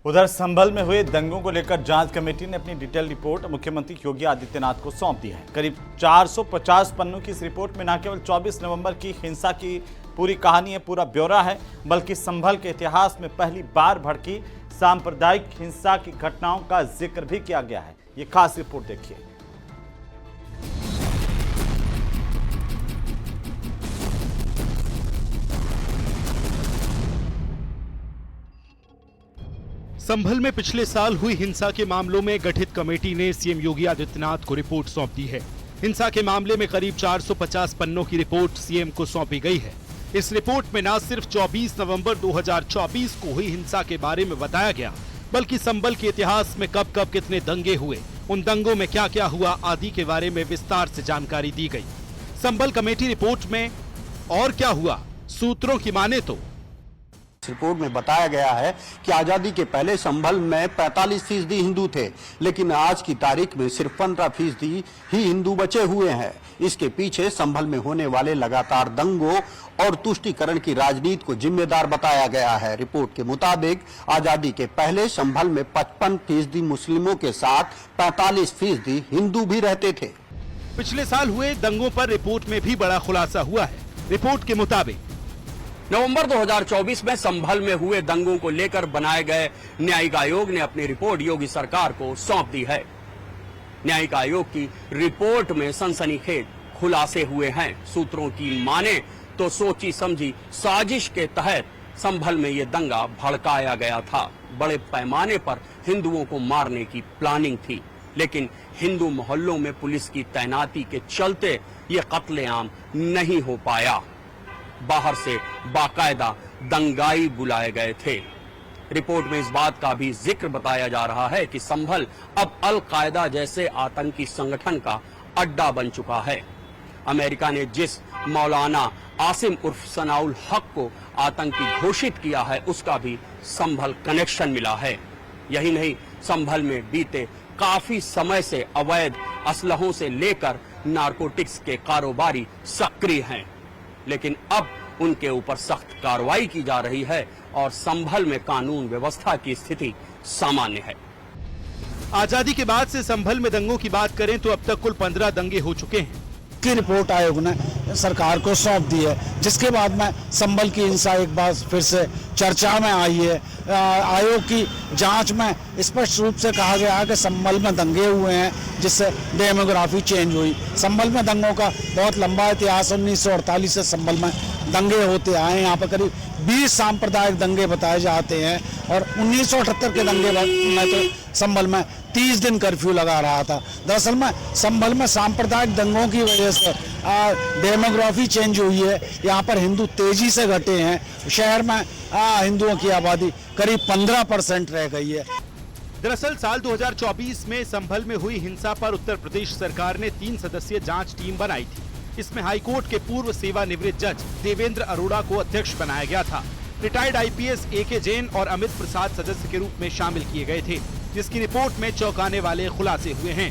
उधर संभल में हुए दंगों को लेकर जांच कमेटी ने अपनी डिटेल रिपोर्ट मुख्यमंत्री योगी आदित्यनाथ को सौंप दी है। करीब 450 पन्नों की इस रिपोर्ट में न केवल 24 नवंबर की हिंसा की पूरी कहानी है, पूरा ब्यौरा है, बल्कि संभल के इतिहास में पहली बार भड़की सांप्रदायिक हिंसा की घटनाओं का जिक्र भी किया गया है। ये खास रिपोर्ट देखिए। संभल में पिछले साल हुई हिंसा के मामलों में गठित कमेटी ने सीएम योगी आदित्यनाथ को रिपोर्ट सौंप दी है। हिंसा के मामले में करीब 450 पन्नों की रिपोर्ट सीएम को सौंपी गई है। इस रिपोर्ट में न सिर्फ 24 नवंबर 2024 को हुई हिंसा के बारे में बताया गया, बल्कि संभल के इतिहास में कब कब कितने दंगे हुए, उन दंगों में क्या क्या हुआ आदि के बारे में विस्तार से जानकारी दी गई। संभल कमेटी रिपोर्ट में और क्या हुआ, सूत्रों की माने तो रिपोर्ट में बताया गया है कि आजादी के पहले संभल में 45% हिंदू थे, लेकिन आज की तारीख में सिर्फ 15% ही हिंदू बचे हुए हैं। इसके पीछे संभल में होने वाले लगातार दंगों और तुष्टीकरण की राजनीति को जिम्मेदार बताया गया है। रिपोर्ट के मुताबिक आजादी के पहले संभल में 55% मुस्लिमों के साथ 45% हिंदू भी रहते थे। पिछले साल हुए दंगों पर रिपोर्ट में भी बड़ा खुलासा हुआ है। रिपोर्ट के मुताबिक नवंबर 2024 में संभल में हुए दंगों को लेकर बनाए गए न्यायिक आयोग ने अपनी रिपोर्ट योगी सरकार को सौंप दी है। न्यायिक आयोग की रिपोर्ट में सनसनीखेज खुलासे हुए हैं। सूत्रों की माने तो सोची समझी साजिश के तहत संभल में ये दंगा भड़काया गया था। बड़े पैमाने पर हिंदुओं को मारने की प्लानिंग थी, लेकिन हिंदू मोहल्लों में पुलिस की तैनाती के चलते ये कत्लेआम नहीं हो पाया। बाहर से बाकायदा दंगाई बुलाए गए थे। रिपोर्ट में इस बात का भी जिक्र बताया जा रहा है कि संभल अब अल कायदा जैसे आतंकी संगठन का अड्डा बन चुका है। अमेरिका ने जिस मौलाना आसिम उर्फ सनाउल हक को आतंकी घोषित किया है, उसका भी संभल कनेक्शन मिला है। यही नहीं, संभल में बीते काफी समय से अवैध असलहों से लेकर नारकोटिक्स के कारोबारी सक्रिय हैं, लेकिन अब उनके ऊपर सख्त कार्रवाई की जा रही है और संभल में कानून व्यवस्था की स्थिति सामान्य है। आजादी के बाद से संभल में दंगों की बात करें तो अब तक कुल 15 दंगे हो चुके हैं। की रिपोर्ट आयोग ने सरकार को सौंप दी है, जिसके बाद में संभल की हिंसा एक बार फिर से चर्चा में आई है। आयोग की जांच में स्पष्ट रूप से कहा गया है कि संभल में दंगे हुए हैं, जिससे डेमोग्राफी चेंज हुई। संभल में दंगों का बहुत लंबा इतिहास, 1948 से संभल में दंगे होते आए। यहाँ पर करीब 20 सांप्रदायिक दंगे बताए जाते हैं और 1978 के दंगे में तो संभल में 30 दिन कर्फ्यू लगा रहा था। दरअसल में संभल में सांप्रदायिक दंगों की वजह से डेमोग्राफी चेंज हुई है। यहाँ पर हिंदू तेजी से घटे हैं। शहर में हिंदुओं की आबादी करीब 15% रह गई है। दरअसल साल 2024 में संभल में हुई हिंसा पर उत्तर प्रदेश सरकार ने 3 सदस्यीय जांच टीम बनाई थी। इसमें हाईकोर्ट के पूर्व सेवानिवृत्त जज देवेंद्र अरोड़ा को अध्यक्ष बनाया गया था। रिटायर्ड आईपीएस AK जैन और अमित प्रसाद सदस्य के रूप में शामिल किए गए थे, जिसकी रिपोर्ट में चौंकाने वाले खुलासे हुए हैं।